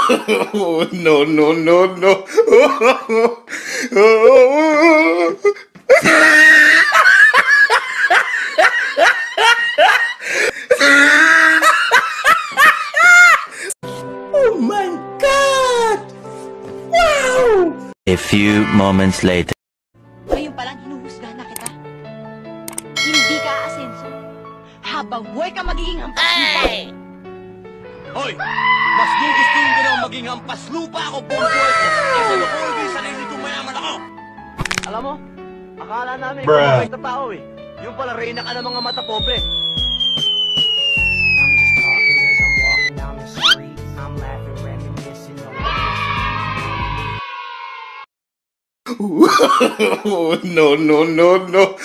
No, no, no, no. Oh my God! Wow! A few moments later. Ngayon palang hinuhusgahan na kita. Hindi ka aasenso. Habang buhay ka magiging hampas lupa. Hoy! Mas gugustuhin ko na maging hampas lupa ako buong buhay ko kaysa lukuhin ko yung sarili kong mayaman ako! Alam mo, akala namin ikaw mabait na tao eh. Yung pala reyna ka ng mga mata pobre. I'm just talking as I'm walking down the street. I'm laughing, reminiscing. No, no, no, no.